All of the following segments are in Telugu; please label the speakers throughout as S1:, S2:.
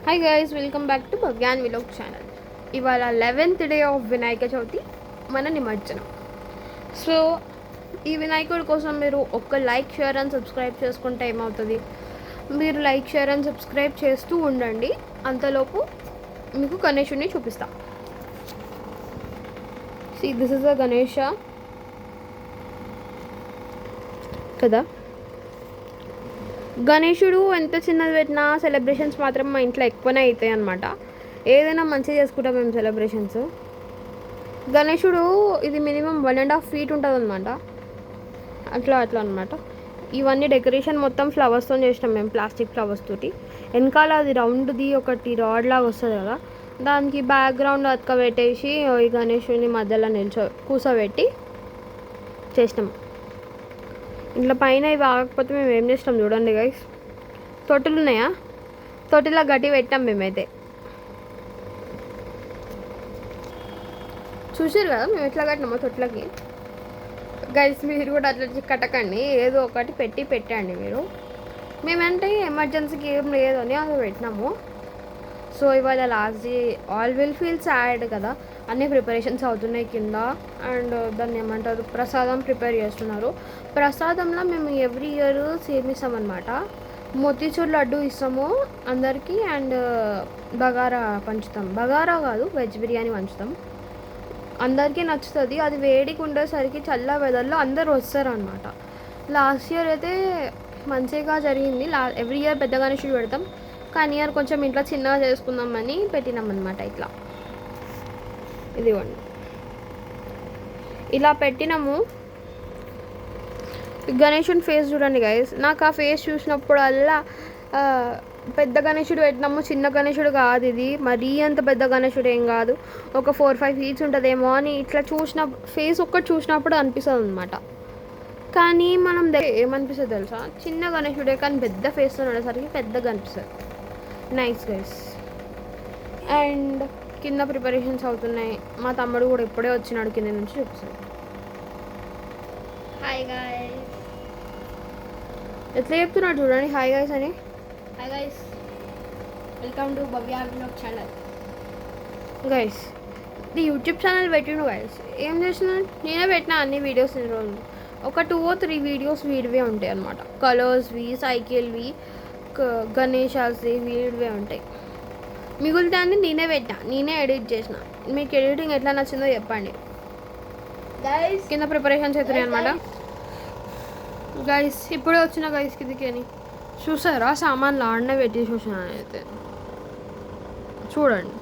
S1: Hi guys, welcome back to Bhavyan vlog channel. ఇవాళ 11th day of Vinayaka Chavithi, మన నిమజ్జనం. సో ఈ వినాయకుడి కోసం మీరు ఒక్క లైక్, షేర్ అండ్ సబ్స్క్రైబ్ చేసుకుంటే ఏమవుతుంది, మీరు లైక్, షేర్ అండ్ సబ్స్క్రైబ్ చేస్తూ ఉండండి. అంతలోపు మీకు గణేషుడిని చూపిస్తా. దిస్ ఇస్ అ గణేష కదా. గణేషుడు ఎంత చిన్నది పెట్టినా సెలబ్రేషన్స్ మాత్రం మా ఇంట్లో ఎక్కువనే అవుతాయి అన్నమాట. ఏదైనా మంచిగా చేసుకుంటాం మేము సెలబ్రేషన్స్. గణేషుడు ఇది మినిమం 1.5 feet ఉంటుంది అనమాట. అట్లా అనమాట. ఇవన్నీ డెకరేషన్ మొత్తం ఫ్లవర్స్తో చేసినాం మేము, ప్లాస్టిక్ ఫ్లవర్స్ తోటి. వెనకాల అది రౌండ్ది ఒకటి రాడ్ లాగా వస్తుంది కదా, దానికి బ్యాక్గ్రౌండ్ అతకబెట్టేసి ఈ గణేషుడిని మధ్యలో కూర్చోబెట్టి చేసినాం. ఇంట్లో పైన ఇవి ఆగకపోతే మేము ఏం చేస్తాం చూడండి గైస్. తొట్టులు ఉన్నాయా, తొట్టిలో గట్టి పెట్టాం మేమైతే. చూసారు కదా మేము ఎట్లా కట్టినామో తొట్లకి. గైస్ మీరు కూడా అట్లా కట్టకండి, ఏదో ఒకటి పెట్టండి మీరు. మేమంటే ఎమర్జెన్సీకి ఏం లేదని అది పెట్టినాము. సో ఇవాళ last day, all will feel sad కదా. అన్ని ప్రిపరేషన్స్ అవుతున్నాయి కింద. అండ్ దాన్ని ఏమంటారు, ప్రసాదం ప్రిపేర్ చేస్తున్నారు. ప్రసాదంలో మేము ఎవ్రీ ఇయర్ సేమ్ ఇస్తామన్నమాట. మోతీచూర్ లడ్డు ఇస్తాము అందరికీ. అండ్ బగారా పంచుతాం. బగారా కాదు, వెజ్ బిర్యానీ పంచుతాం. అందరికీ నచ్చుతుంది. అది వేడికి ఉండేసరికి చల్ల వెదర్లో అందరు వస్తారనమాట. లాస్ట్ ఇయర్ అయితే మంచిగా జరిగింది. ఎవ్రీ ఇయర్ పెద్ద గణేషుడు పెడతాం, కానీ ఇయర్ కొంచెం ఇంట్లో చిన్నగా చేసుకుందామని పెట్టినాం అనమాట. ఇట్లా ఇదిగోండి, ఇలా పెట్టినాము. గణేషుని ఫేస్ చూడండి గైస్. నాకు ఆ ఫేస్ చూసినప్పుడల్లా పెద్ద గణేషుడు పెట్టినాము, చిన్న గణేషుడు కాదు ఇది. మరీ అంత పెద్ద గణేషుడు ఏం కాదు, ఒక 4-5 feet ఉంటుందేమో అని ఇట్లా ఫేస్ ఒక్కటి చూసినప్పుడు అనిపిస్తుంది అనమాట. కానీ మనం ఏమనిపిస్తుంది తెలుసా, చిన్న గణేషుడే కానీ పెద్ద ఫేస్తో ఉండేసరికి పెద్దగా అనిపిస్తుంది. Nice guys. అండ్ కింద ప్రిపరేషన్స్ అవుతున్నాయి. మా తమ్ముడు కూడా ఇప్పుడే వచ్చినాడు కింద నుంచి, చూపిస్తాడు. హాయ్ గైస్, ఎట్లా చెప్తున్నాడు చూడండి, హాయ్ గైస్ అని. Hi guys, welcome to Bhavya vlog channel. Guys ఇది యూట్యూబ్ ఛానల్ పెట్టిండు గైస్. ఏం చేస్తున్నాను, నేనే పెట్టిన అన్ని వీడియోస్ ఇన్ని రోజులు. ఒక 2 or 3 వీడియోస్ వీడివే ఉంటాయి అన్నమాట. కలర్స్వి, సైకిల్వి, గణేశాస్వి వీడివే ఉంటాయి. మిగులుతా అని నేనే పెట్టిన, నేనే ఎడిట్ చేసిన. మీకు ఎడిటింగ్ ఎట్లా నచ్చిందో చెప్పండి గైస్. కింద ప్రిపరేషన్స్ అవుతున్నాయి అనమాట. గైస్ ఇప్పుడే వచ్చిన గైస్ కిందికి అని చూసారా, సామాన్లు ఆడనే పెట్టి చూసిన. అయితే చూడండి,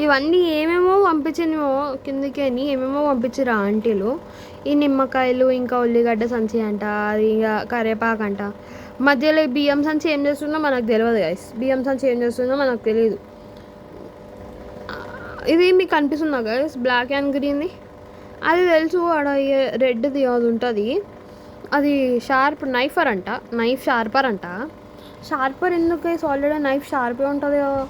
S1: ఇవన్నీ ఏమేమో పంపించినో కిందికి అని, ఏమేమో పంపించారు ఆంటీలు. ఈ నిమ్మకాయలు, ఇంకా ఉల్లిగడ్డ సంచి అంట, అది ఇంకా కరివేపాకు అంట. మధ్యలో ఈ బియ్యం సంచి ఏం చేస్తుందో మనకు తెలియదు గైస్. బియ్యం సంచి ఏం చేస్తుందో మనకు తెలియదు. ఇది మీకు కనిపిస్తుందా గైస్, బ్లాక్ అండ్ గ్రీన్ది? అది తెలుసు, ఆడ రెడ్ది అది ఉంటుంది. అది నైఫర్ అంట, నైఫ్ షార్పర్ అంట. షార్పర్ ఎందుకు గైస్, ఆల్రెడీ నైఫ్ షార్పే ఉంటుంది కదా.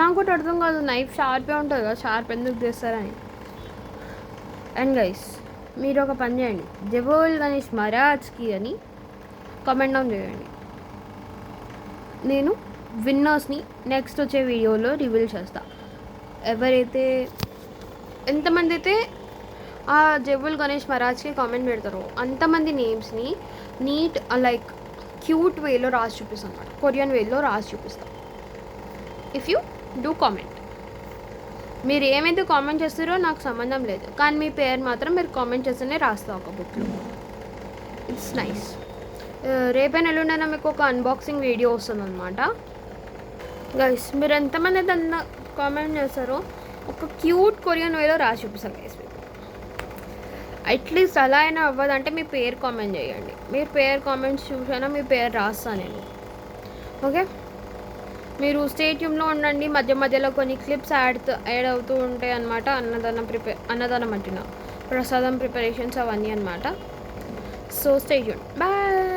S1: నాకు కూడా అర్థం కాదు, నైఫ్ షార్పే ఉంటుంది కదా, షార్ప్ ఎందుకు చేస్తారని. అండ్ గైస్ మీరు ఒక పని చేయండి, జబోల్ గణేష్ మహారాజ్కి అని కామెంట్ డౌన్ చేయండి. నేను విన్నర్స్ని నెక్స్ట్ వచ్చే వీడియోలో రివీల్ చేస్తా. ఎంతమంది అయితే ఆ జబుల్ గణేష్ మహారాజ్కి కామెంట్ పెడతారో అంతమంది నేమ్స్ని నీట్ లైక్ క్యూట్ వేలో రాసి చూపిస్తాను అనమాట. కొరియన్ వేలో రాసి చూపిస్తాను. ఇఫ్ యూ డూ కామెంట్, మీరు ఏమైతే కామెంట్ చేస్తారో నాకు సంబంధం లేదు, కానీ మీ పేరు మాత్రం మీరు కామెంట్ చేస్తేనే రాస్తా ఒక బుక్లో. It's nice. రేపైనా ఎల్లుండైనా మీకు ఒక అన్బాక్సింగ్ వీడియో వస్తుంది అనమాట. గైస్ మీరు ఎంతమంది అయితే కామెంట్ చేస్తారో ఒక క్యూట్ కొరియన్ వేలో రాసి చూపిస్తాను గైస్. అట్లీస్ట్ అలా అయినా అవ్వదంటే మీ పేరు కామెంట్ చేయండి. మీరు పేరు కామెంట్స్ చూసైనా మీ పేరు రాస్తాను నేను. ఓకే, మీరు స్టే ట్యూన్లో ఉండండి. మధ్య మధ్యలో కొన్ని క్లిప్స్ యాడ్ అవుతూ ఉంటాయి అన్నమాట. అన్నదానం అంటున్నా, ప్రసాదం ప్రిపరేషన్స్ అవన్నీ అన్నమాట. So stay tune, bye.